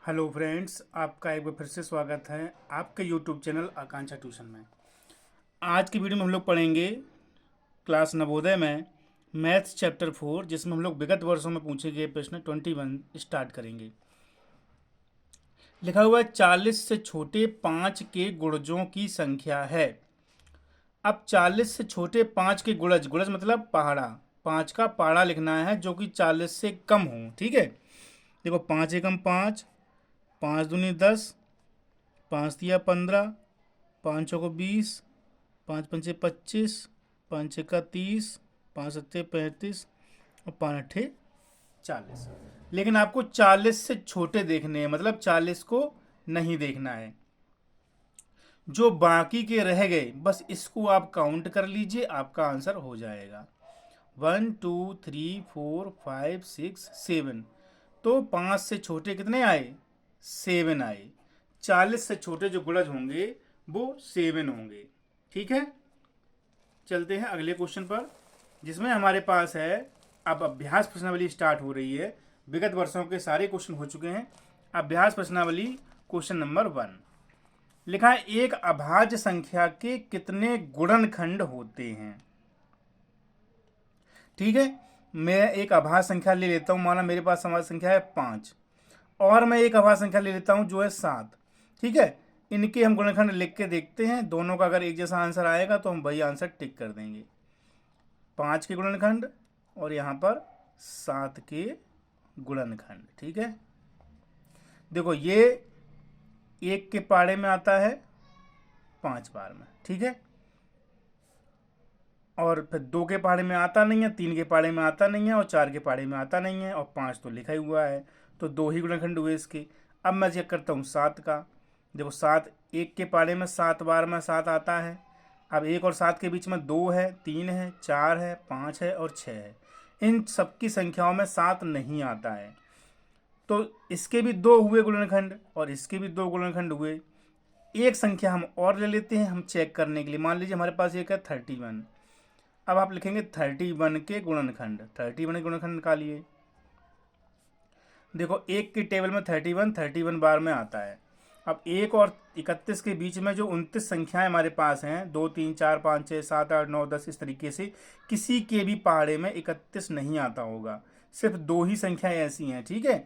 Hello friends, आपका एक बार फिर से स्वागत है आपके यूट्यूब चैनल आकांक्षा ट्यूशन में। आज की वीडियो में हम लोग पढ़ेंगे क्लास नवोदय में मैथ्स चैप्टर 4, जिसमें हम लोग विगत वर्षों में पूछे गए प्रश्न 21 स्टार्ट करेंगे। लिखा हुआ है 40 से छोटे 5 के गुणजों की संख्या है। अब 40 से छोटे 5 के गुणज, गुणज मतलब पहाड़ा, 5 का पहाड़ा लिखना है जो कि 40 से कम हो। ठीक है, देखो 5 एकम 5, 5 दूनी 10, 5 तिया 15, 5 चौको 20, 5 पंचे 25, 5 छक्का 30, 5 सत्ते 35 और 5 अट्ठे 40। लेकिन आपको 40 से छोटे देखने हैं, मतलब 40 को नहीं देखना है। जो बाकी के रह गए बस इसको आप काउंट कर लीजिए, आपका आंसर हो जाएगा। 1 2 3 4 5 6 7। तो 5 से छोटे कितने आए? 7 आए। 40 से छोटे जो गुणज होंगे वो 7 होंगे। ठीक है, चलते हैं अगले क्वेश्चन पर, जिसमें हमारे पास है अब अभ्यास प्रश्नावली स्टार्ट हो रही है। विगत वर्षों के सारे क्वेश्चन हो चुके हैं। अभ्यास प्रश्नावली क्वेश्चन नंबर 1 लिखा है, एक अभाज्य संख्या के कितने गुणनखंड होते हैं? ठीक है, मैं एक अभाज्य संख्या ले लेता हूं, माना मेरे पास अभाज्य संख्या है 5 और मैं एक अभाज्य संख्या ले लेता हूं जो है 7। ठीक है, इनके हम गुणनखंड लिख के देखते हैं, दोनों का अगर एक जैसा आंसर आएगा तो हम वही आंसर टिक कर देंगे। 5 के गुणनखंड और यहाँ पर 7 के गुणनखंड। ठीक है, देखो ये 1 के पाड़े में आता है 5 बार में। ठीक है, और फिर 2 के पाड़े में आता नहीं है, 3 के पाड़े में आता नहीं है और 4 के पाड़े में आता नहीं है और 5 तो लिखा ही हुआ है, तो 2 ही गुणनखंड हुए इसके। अब मैं चेक करता हूँ 7 का। देखो 7 1 के पाड़े में 7 बार में 7 आता है। अब 1 और 7 के बीच में 2 है, 3 है, 4 है, 5 है और 6 है। इन सबकी संख्याओं में 7 नहीं आता है, तो इसके भी 2 हुए गुणनखंड और इसके भी 2 गुणनखंड हुए। एक संख्या हम और ले लेते हैं हम चेक करने के लिए। मान लीजिए हमारे पास एक है 31। अब आप लिखेंगे 31 के गुणनखंड, 31 के गुणनखंड निकालिए। देखो एक की टेबल में 31 बार में आता है। अब 1 और 31 के बीच में जो 29 संख्याएं हमारे पास हैं, 2 3 4 5 6 7 8 9 10, इस तरीके से किसी के भी पहाड़े में 31 नहीं आता होगा, सिर्फ 2 ही संख्याएं ऐसी हैं। ठीक है,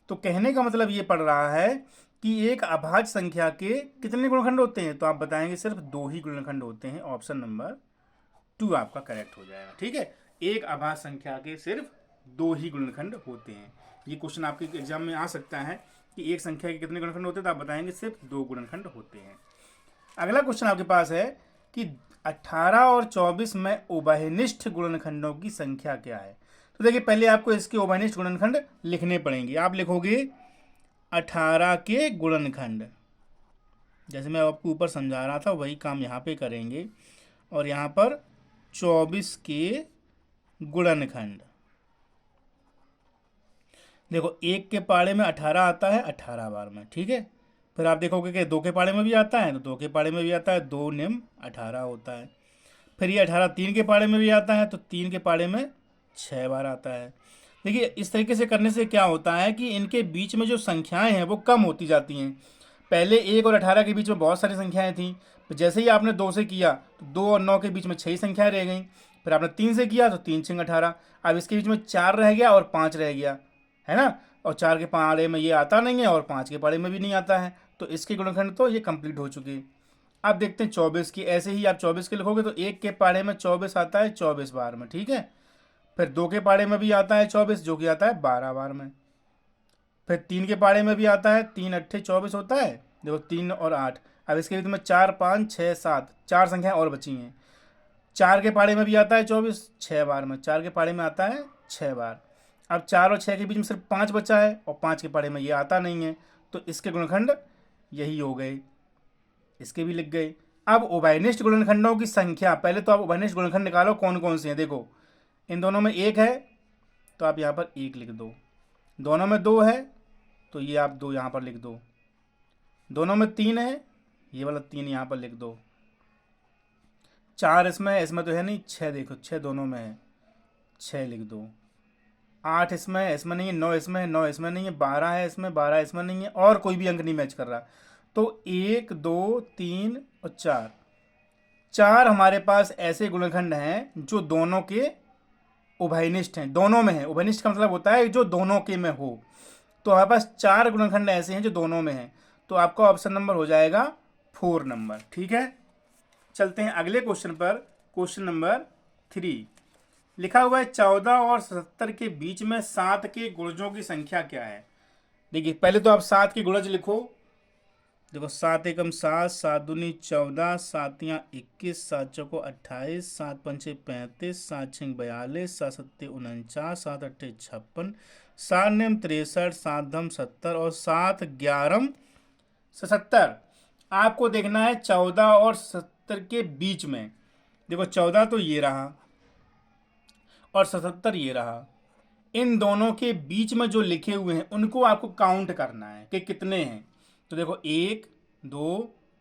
तो कहने का मतलब ये पड़ रहा है कि एक अभाज्य संख्या के कितने गुणनखंड होते हैं, तो आप बताएंगे सिर्फ 2 ही गुणनखंड होते हैं। ऑप्शन नंबर 2 आपका करेक्ट हो जाएगा। ठीक है, एक अभाज्य संख्या के सिर्फ 2 ही गुणनखंड होते हैं। ये क्वेश्चन आपके एग्जाम में आ सकता है कि एक संख्या के कितने गुणनखंड होते हैं, तो आप बताएंगे सिर्फ 2 गुणनखंड होते हैं। अगला क्वेश्चन आपके पास है कि 18 और 24 में उभयनिष्ठ गुणनखंडों की संख्या क्या है। तो देखिए पहले आपको इसके उभयनिष्ठ गुणनखंड लिखने पड़ेंगे। आप लिखोगे 18 के गुणनखंड, जैसे मैं आपको ऊपर समझा रहा था वही काम यहाँ पे करेंगे, और यहाँ पर 24 के गुणनखंड। देखो 1 के पाड़े में 18 आता है 18 बार में। ठीक है, फिर आप देखोगे कि 2 के पाड़े में भी आता है, तो 2 के पाड़े में भी आता है, 2 निम 18 होता है। फिर ये 18 3 के पाड़े में भी आता है, तो 3 के पाड़े में 6 बार आता है। देखिए इस तरीके से करने से क्या होता है कि इनके बीच में जो संख्याएं हैं वो कम होती जाती हैं। पहले 1 और 18 के बीच में बहुत सारी संख्याएं थी, तो जैसे ही आपने 2 से किया तो 2 और 9 के बीच में 6 संख्याएं रह गई। फिर आपने 3 से किया तो 3 6 18। अब इसके बीच में 4 रह गया और 5 रह गया, है ना। और 4 के पाड़े में ये आता नहीं है और 5 के पाड़े में भी नहीं आता है, तो इसके गुणनखंड तो ये कंप्लीट हो चुके हैं। अब देखते हैं 24 की। ऐसे ही आप 24 के लिखोगे तो 1 के पाड़े में 24 आता है 24 बार में। ठीक है, फिर 2 के पाड़े में भी आता है 24, जो कि आता है 12 बार में। फिर 3 के पाड़े में भी आता है, 3 अट्ठे 24 होता है। देखो 3 और 8। अब इसके बीच में 4 5 6 7 4 संख्याएं और बची हैं। 4 के पाड़े में भी आता है 24 6 बार में, 4 के पाड़े में आता है 6 बार। अब 4 और 6 के बीच में सिर्फ 5 बचा है और 5 के पाड़े में ये आता नहीं है, तो इसके गुणनखंड यही हो गए, इसके भी लिख गए। अब उभयनिष्ठ गुणनखंडों की संख्या, पहले तो आप उभयनिष्ठ गुणनखंड निकालो कौन कौन से हैं। देखो इन दोनों में 1 है तो आप यहाँ पर 1 लिख दो, दोनों में 2 है तो ये आप 2 यहाँ पर लिख दो, दोनों में 3 है ये वाला 3 यहाँ पर लिख दो, 4 इसमें है, इसमें तो है नहीं, 6 देखो 6 दोनों में है, 6 लिख दो। 8 इसमें है, इसमें नहीं है, 9 इसमें है, 9 इसमें नहीं है, 12 है इसमें, 12 इसमें नहीं है, और कोई भी अंक नहीं मैच कर रहा। तो 1 2 3 और 4, 4 हमारे पास ऐसे गुणनखंड हैं जो दोनों के उभयनिष्ठ हैं, दोनों में है। उभयनिष्ठ का मतलब होता है जो दोनों के में हो। तो हमारे पास 4 गुणनखंड ऐसे हैं जो दोनों में हैं। तो आपका ऑप्शन नंबर हो जाएगा 4 नंबर। ठीक है, चलते हैं अगले क्वेश्चन पर। क्वेश्चन नंबर 3 लिखा हुआ है 14 और 77 के बीच में 7 के गुणजों की संख्या क्या है। देखिए पहले तो आप 7 के गुणज लिखो। देखो 7 एकम 7, 7 दूनी 14, 7 या 21, 7 चौको 28, 7 पंचे 35, 7 छः 42, 7 सत्ते 49, 7 अट्ठे 56, 7 नेम 63, 7 धम 70 और 7 ग्यारह 77। आपको देखना है 14 और 70 के बीच में। देखो 14 तो ये रहा और 77 ये रहा। इन दोनों के बीच में जो लिखे हुए हैं उनको आपको काउंट करना है कि कितने हैं। तो देखो 1 2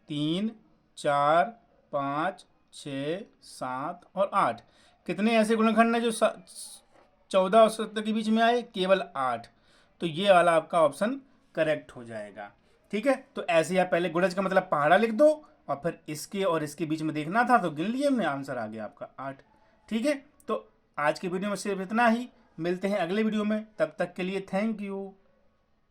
3 4 5 6 7 और 8, कितने ऐसे गुणनखंड हैं जो 14 और 77 के बीच में आए, केवल 8। तो ये वाला आपका ऑप्शन करेक्ट हो जाएगा। ठीक है, तो ऐसे ही आप पहले गुणज का मतलब पहाड़ा लिख दो और फिर इसके और इसके बीच में देखना था तो गिन लिए हमने, आंसर आ गया आपका 8। ठीक है, तो आज की वीडियो में सिर्फ इतना ही। मिलते हैं अगले वीडियो में, तब तक के लिए थैंक यू।